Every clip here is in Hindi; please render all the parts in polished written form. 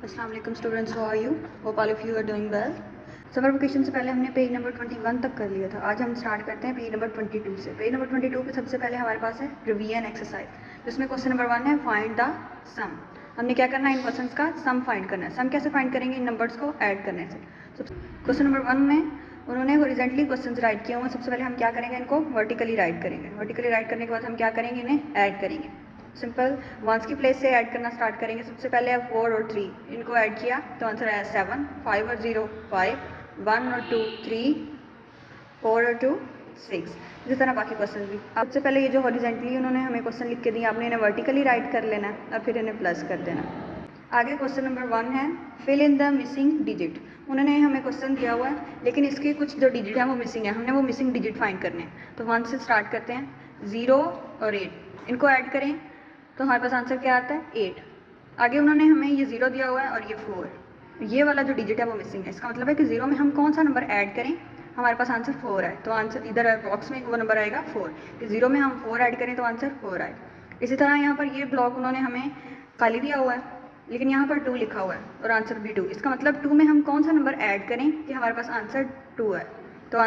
अस्सलाम वालेकुम students, how are you? Hope all of you are doing well. Summer vacation से पहले हमने पेज नंबर 21 तक कर लिया था। आज हम स्टार्ट करते हैं पेज नंबर 22 से। पेज नंबर 22 पे सबसे पहले हमारे पास है रिवीजन एक्सरसाइज, जिसमें क्वेश्चन नंबर 1 है फाइंड द सम। हमने क्या करना है, इन क्वेश्चंस का सम फाइंड करना है। सम कैसे फाइंड करेंगे? इन नंबर्स को ऐड करने से। क्वेश्चन नंबर 1 में उन्होंने हॉरिजॉन्टली क्वेश्चंस राइट किए हुए हैं। सबसे पहले हम क्या करेंगे, इनको वर्टिकली राइट करेंगे। वर्टिकली राइट करने के बाद हम क्या करेंगे, इन्हें ऐड करेंगे। सिंपल वंस की प्लेस से ऐड करना स्टार्ट करेंगे। सबसे पहले अब 4 और 3 इनको ऐड किया तो आंसर आया 7, 5 और 0 5, 1 और 2 3, 4 और 2 6। इसी तरह बाकी क्वेश्चन भी। अब सबसे पहले ये जो हॉरिजॉन्टली उन्होंने हमें क्वेश्चन लिख के दिए, आपने इन्हें वर्टिकली राइट कर लेना है और फिर इन्हें प्लस कर देना। आगे क्वेश्चन नंबर 1 है fill in the missing digit. उन्होंने हमें क्वेश्चन दिया हुआ है, लेकिन इसके कुछ जो डिजिट है वो मिसिंग है। हमने वो मिसिंग डिजिट फाइंड करने हैं। तो 1 से स्टार्ट करते हैं। 0 और 8 इनको ऐड करें तो हमारे पास आंसर क्या आता है, 8। आगे उन्होंने हमें ये 0 दिया हुआ है और ये 4। ये वाला जो डिजिट है वो मिसिंग है। इसका मतलब है कि 0 में हम कौन सा नंबर ऐड करें, हमारे पास आंसर 4 है। तो आंसर इधर बॉक्स में वो नंबर आएगा 4। कि 0 में हम 4 ऐड करें तो आंसर 4 आए। इसी तरह यहाँ पर ये ब्लॉक उन्होंने हमें खाली दिया हुआ है, लेकिन यहाँ पर 2 लिखा हुआ है और आंसर भी 2। इसका मतलब 2 में हम कौन सा नंबर ऐड करें कि हमारे पास आंसर 2 है। तो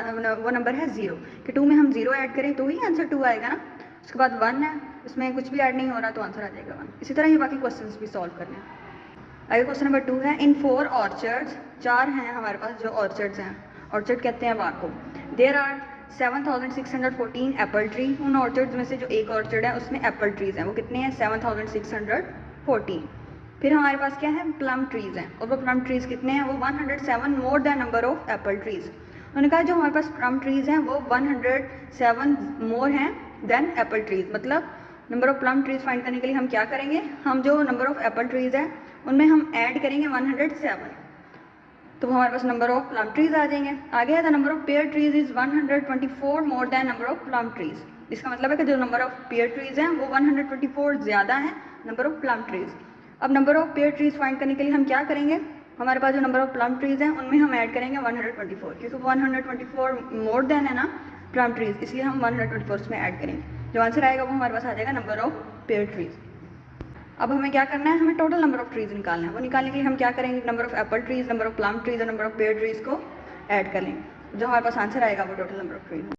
वो नंबर है 0। कि 2 में हम 0 ऐड करें तो ही आंसर 2 आएगा ना। उसके बाद 1 है, उसमें कुछ भी ऐड नहीं हो रहा तो आंसर आ जाएगा 1। इसी तरह ये बाकी क्वेश्चंस भी सॉल्व करने हैं। आगे क्वेश्चन नंबर 2 है इन 4 ऑर्चर्ड्स। 4 हैं हमारे पास जो ऑर्चर्ड्स हैं। ऑर्चर्ड कहते हैं बाग को। There are 7614 apple tree. उन ऑर्चर्ड्स में से जो एक ऑर्चर्ड है उसमें एप्पल ट्रीज हैं। वो कितने हैं, 7614। फिर हमारे पास क्या है, प्लम ट्रीज हैं। और वो प्लम ट्रीज कितने हैं, वो 107 more than number of Apple trees. उन्होंने कहा जो हमारे पास प्लम ट्रीज हैं वो 107 मोर हैं देन एप्पल ट्रीज। मतलब number of plum trees find करने के लिए हम क्या करेंगे, हम जो नंबर ऑफ एप्पल ट्रीज है उनमें हम ऐड करेंगे 107, तो हमारे पास नंबर ऑफ प्लम ट्रीज आ जाएंगे। आगे है the number of pair trees is 124 more than number of plum trees. इसका मतलब है कि जो नंबर ऑफ पेयर ट्रीज हैं वो 124 ज़्यादा है नंबर ऑफ प्लम ट्रीज। अब number of pair trees find करने के लिए हम क्या करेंगे, हमारे पास जो नंबर ऑफ प्लम ट्रीज हैं उनमें हम ऐड करेंगे 124, क्योंकि 124 मोर देन है ना प्लम ट्रीज, इसलिए हम 124 में ऐड करेंगे। जो आंसर आएगा वो हमारे पास आ जाएगा नंबर ऑफ पेयर ट्रीज। अब हमें क्या करना है, हमें टोटल नंबर ऑफ ट्रीज निकालना है। वो निकालने के लिए हम क्या करेंगे, number of Apple trees, number of plum trees और नंबर ऑफ पेयर ट्रीज को ऐड कर लेंगे। जो हमारे पास आंसर आएगा वो टोटल नंबर ऑफ ट्रीज।